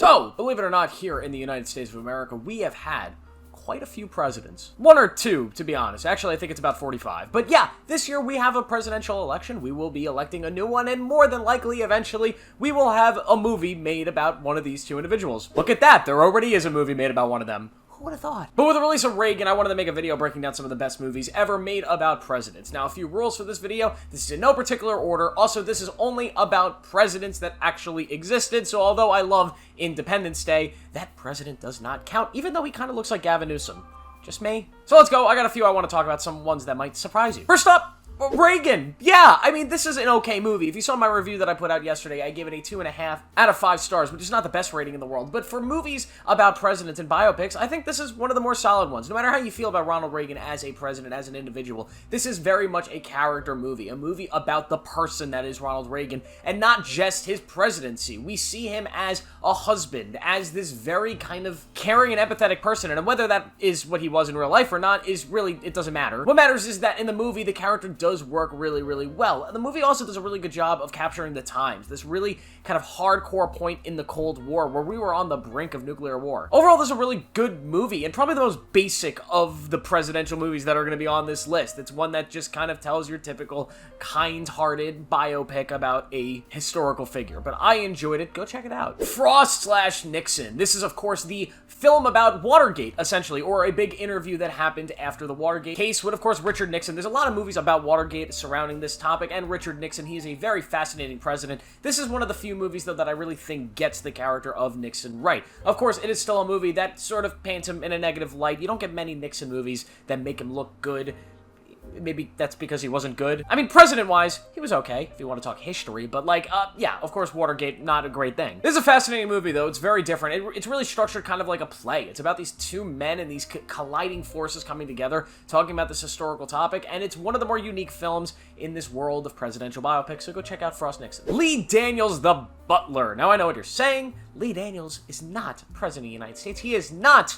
So, believe it or not, here in the United States of America, we have had quite a few presidents. One or two, to be honest. Actually, I think it's about 45. But yeah, this year we have a presidential election. We will be electing a new one, and more than likely, eventually, we will have a movie made about one of these two individuals. Look at that! There already is a movie made about one of them. Who would have thought? But with the release of Reagan, I wanted to make a video breaking down some of the best movies ever made about presidents. Now, a few rules for this video. This is in no particular order. Also, this is only about presidents that actually existed, so although I love Independence Day, that president does not count, even though he kind of looks like Gavin Newsom. Just me. So let's go. I got a few I want to talk about, some ones that might surprise you. First up, Reagan. Yeah, I mean, this is an okay movie. If you saw my review that I put out yesterday, I gave it a 2.5 out of 5 stars, which is not the best rating in the world. But for movies about presidents and biopics, I think this is one of the more solid ones. No matter how you feel about Ronald Reagan as a president, as an individual, this is very much a character movie. A movie about the person that is Ronald Reagan, and not just his presidency. We see him as a husband, as this very kind of caring and empathetic person, and whether that is what he was in real life or not is really, it doesn't matter. What matters is that in the movie, the character does work really, really well. The movie also does a really good job of capturing the times, this really kind of hardcore point in the Cold War where we were on the brink of nuclear war. Overall, this is a really good movie, and probably the most basic of the presidential movies that are going to be on this list. It's one that just kind of tells your typical kind-hearted biopic about a historical figure, but I enjoyed it. Go check it out. Frost/Nixon. This is, of course, the film about Watergate, essentially, or a big interview that happened after the Watergate case with, of course, Richard Nixon. There's a lot of movies about Watergate surrounding this topic, and Richard Nixon. He is a very fascinating president. This is one of the few movies, though, that I really think gets the character of Nixon right. Of course, it is still a movie that sort of paints him in a negative light. You don't get many Nixon movies that make him look good. Maybe that's because he wasn't good. I mean, president-wise, he was okay, if you want to talk history, but like, yeah, of course, Watergate, not a great thing. This is a fascinating movie, though. It's very different. It's really structured kind of like a play. It's about these two men and these colliding forces coming together, talking about this historical topic, and it's one of the more unique films in this world of presidential biopics, so go check out Frost/Nixon. Lee Daniels, the Butler. Now, I know what you're saying. Lee Daniels is not president of the United States. He is not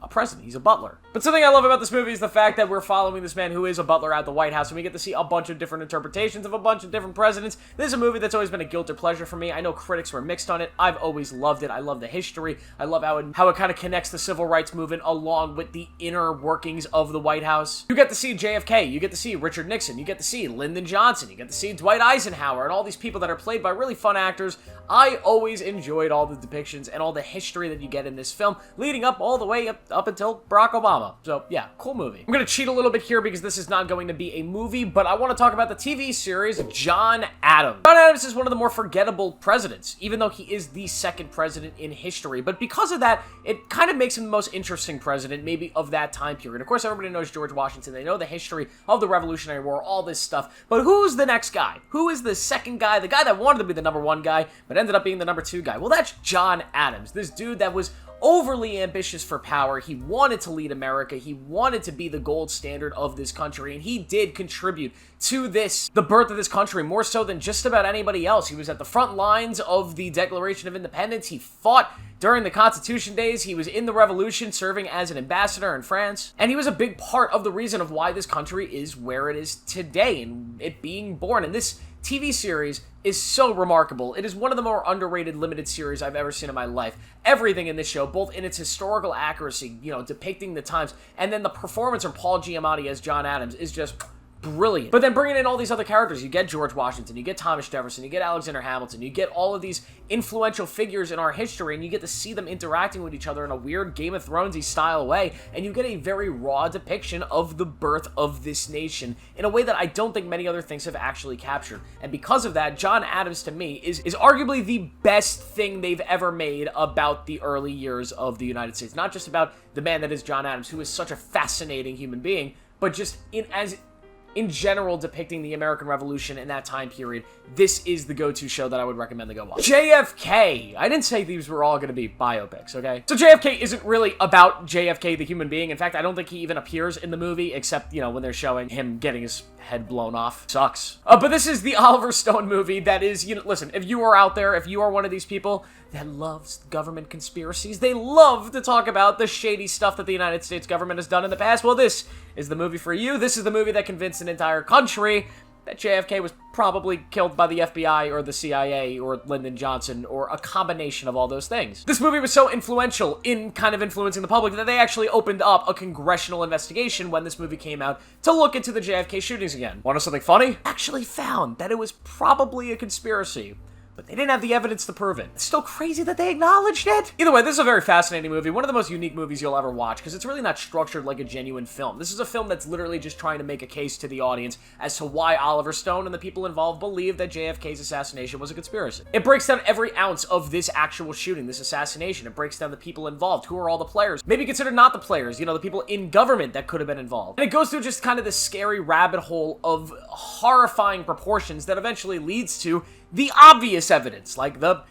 a president. He's a butler. But something I love about this movie is the fact that we're following this man who is a butler at the White House, and we get to see a bunch of different interpretations of a bunch of different presidents. This is a movie that's always been a guilty pleasure for me. I know critics were mixed on it. I've always loved it. I love the history. I love how it kind of connects the civil rights movement along with the inner workings of the White House. You get to see JFK. You get to see Richard Nixon. You get to see Lyndon Johnson. You get to see Dwight Eisenhower and all these people that are played by really fun actors. I always enjoyed all the depictions and all the history that you get in this film, leading up all the way up until Barack Obama. So yeah, cool movie. I'm gonna cheat a little bit here because this is not going to be a movie, but I want to talk about the TV series John Adams. John Adams is one of the more forgettable presidents, even though he is the second president in history. But because of that, it kind of makes him the most interesting president, maybe, of that time period. Of course, everybody knows George Washington. They know the history of the Revolutionary War, all this stuff. But who's the next guy? Who is the second guy? The guy that wanted to be the number one guy, but ended up being the number two guy. Well, that's John Adams. This dude that was overly ambitious for power. He wanted to lead America. He wanted to be the gold standard of this country, and he did contribute to the birth of this country, more so than just about anybody else. He was at the front lines of the Declaration of Independence. He fought during the Constitution days. He was in the Revolution, serving as an ambassador in France, and he was a big part of the reason of why this country is where it is today, and it being born. And this TV series is so remarkable. It is one of the more underrated limited series I've ever seen in my life. Everything in this show, both in its historical accuracy, depicting the times, and then the performance of Paul Giamatti as John Adams is just brilliant. But then bringing in all these other characters, you get George Washington, you get Thomas Jefferson, you get Alexander Hamilton, you get all of these influential figures in our history, and you get to see them interacting with each other in a weird Game of Thrones-y style way, and you get a very raw depiction of the birth of this nation in a way that I don't think many other things have actually captured. And because of that, John Adams, to me, is arguably the best thing they've ever made about the early years of the United States. Not just about the man that is John Adams, who is such a fascinating human being, but just in general, depicting the American Revolution in that time period. This is the go-to show that I would recommend to go watch. JFK. I didn't say these were all going to be biopics, okay? So JFK isn't really about JFK, the human being. In fact, I don't think he even appears in the movie, except, when they're showing him getting his head blown off. Sucks. But this is the Oliver Stone movie that is, listen, if you are out there, if you are one of these people that loves government conspiracies, they love to talk about the shady stuff that the United States government has done in the past, well, this is the movie for you. This is the movie that convinced an entire country that JFK was probably killed by the FBI or the CIA or Lyndon Johnson or a combination of all those things. This movie was so influential in kind of influencing the public that they actually opened up a congressional investigation when this movie came out to look into the JFK shootings again. Want to know something funny? Actually found that it was probably a conspiracy, but they didn't have the evidence to prove it. It's still crazy that they acknowledged it. Either way, this is a very fascinating movie, one of the most unique movies you'll ever watch, because it's really not structured like a genuine film. This is a film that's literally just trying to make a case to the audience as to why Oliver Stone and the people involved believe that JFK's assassination was a conspiracy. It breaks down every ounce of this actual shooting, this assassination. It breaks down the people involved. Who are all the players? Maybe consider not the players, you know, the people in government that could have been involved. And it goes through just kind of this scary rabbit hole of horrifying proportions that eventually leads to the obvious evidence, like the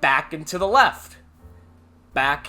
back and to the left. Back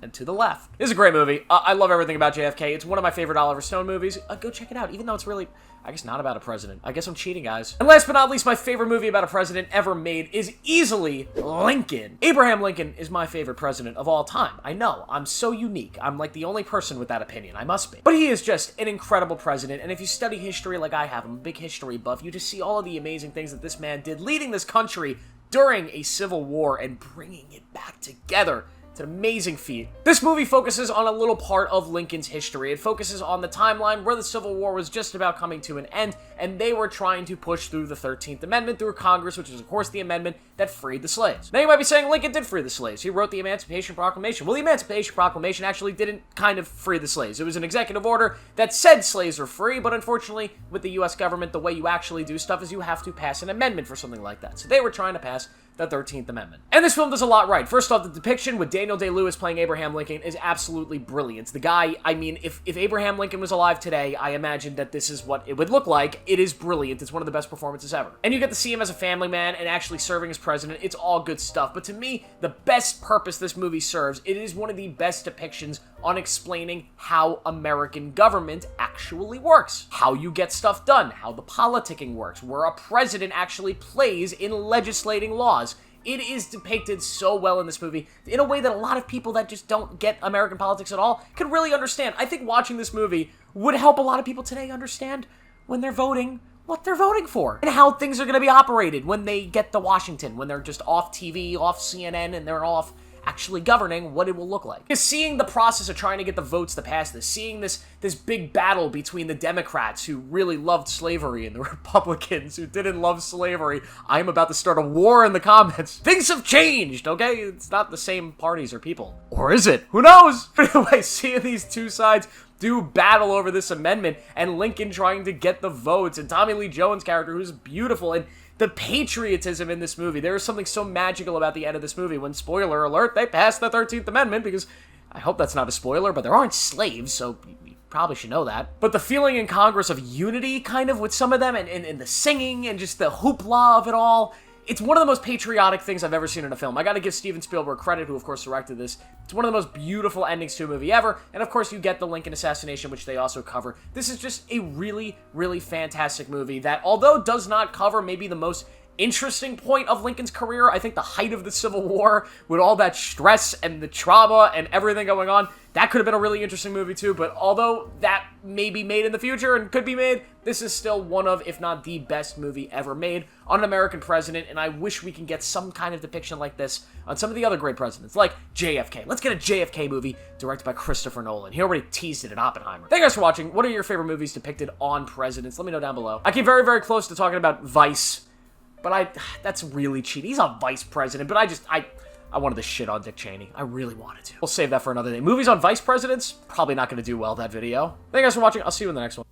and to the left. This is a great movie. I love everything about JFK. It's one of my favorite Oliver Stone movies. Go check it out, even though it's really, I guess, not about a president. I guess I'm cheating, guys. And last but not least, my favorite movie about a president ever made is easily Lincoln. Abraham Lincoln is my favorite president of all time. I know, I'm so unique. I'm like the only person with that opinion. I must be. But he is just an incredible president, and if you study history like I have, I'm a big history buff, you just see all of the amazing things that this man did, leading this country during a civil war and bringing it back together. It's an amazing feat. This movie focuses on a little part of Lincoln's history. It focuses on the timeline where the Civil War was just about coming to an end, and they were trying to push through the 13th Amendment through Congress, which is, of course, the amendment that freed the slaves. Now, you might be saying Lincoln did free the slaves. He wrote the Emancipation Proclamation. Well, the Emancipation Proclamation actually didn't kind of free the slaves. It was an executive order that said slaves were free, but unfortunately, with the U.S. government, the way you actually do stuff is you have to pass an amendment for something like that. So they were trying to pass the 13th Amendment. And this film does a lot right. First off, the depiction with Daniel Day-Lewis playing Abraham Lincoln is absolutely brilliant. The guy, I mean, if Abraham Lincoln was alive today, I imagine that this is what it would look like. It is brilliant. It's one of the best performances ever. And you get to see him as a family man and actually serving as president. It's all good stuff. But to me, the best purpose this movie serves, it is one of the best depictions on explaining how American government actually works. How you get stuff done. How the politicking works. Where a president actually plays in legislating laws. It is depicted so well in this movie in a way that a lot of people that just don't get American politics at all can really understand. I think watching this movie would help a lot of people today understand when they're voting what they're voting for and how things are going to be operated when they get to Washington, when they're just off TV, off CNN, and they're off actually governing, what it will look like. Because seeing the process of trying to get the votes to pass this, seeing this big battle between the Democrats who really loved slavery and the Republicans who didn't love slavery, I'm about to start a war in the comments. Things have changed, okay? It's not the same parties or people. Or is it? Who knows? But anyway, seeing these two sides do battle over this amendment and Lincoln trying to get the votes and Tommy Lee Jones' character who's beautiful and the patriotism in this movie. There is something so magical about the end of this movie when, spoiler alert, they passed the 13th Amendment because, I hope that's not a spoiler, but there aren't slaves, so you probably should know that. But the feeling in Congress of unity, kind of, with some of them, and the singing, and just the hoopla of it all, it's one of the most patriotic things I've ever seen in a film. I gotta give Steven Spielberg credit, who of course directed this. It's one of the most beautiful endings to a movie ever, and of course you get the Lincoln assassination, which they also cover. This is just a really, really fantastic movie that, although does not cover maybe the most interesting point of Lincoln's career, I think the height of the Civil War, with all that stress and the trauma and everything going on, that could have been a really interesting movie too, but although that may be made in the future and could be made, this is still one of, if not the best movie ever made on an American president, and I wish we can get some kind of depiction like this on some of the other great presidents, like JFK. Let's get a JFK movie directed by Christopher Nolan. He already teased it in Oppenheimer. Thank you guys for watching. What are your favorite movies depicted on presidents? Let me know down below. I came very, very close to talking about Vice, but that's really cheating. He's a vice president, but I wanted to shit on Dick Cheney. I really wanted to. We'll save that for another day. Movies on vice presidents? Probably not going to do well, that video. Thank you guys for watching. I'll see you in the next one.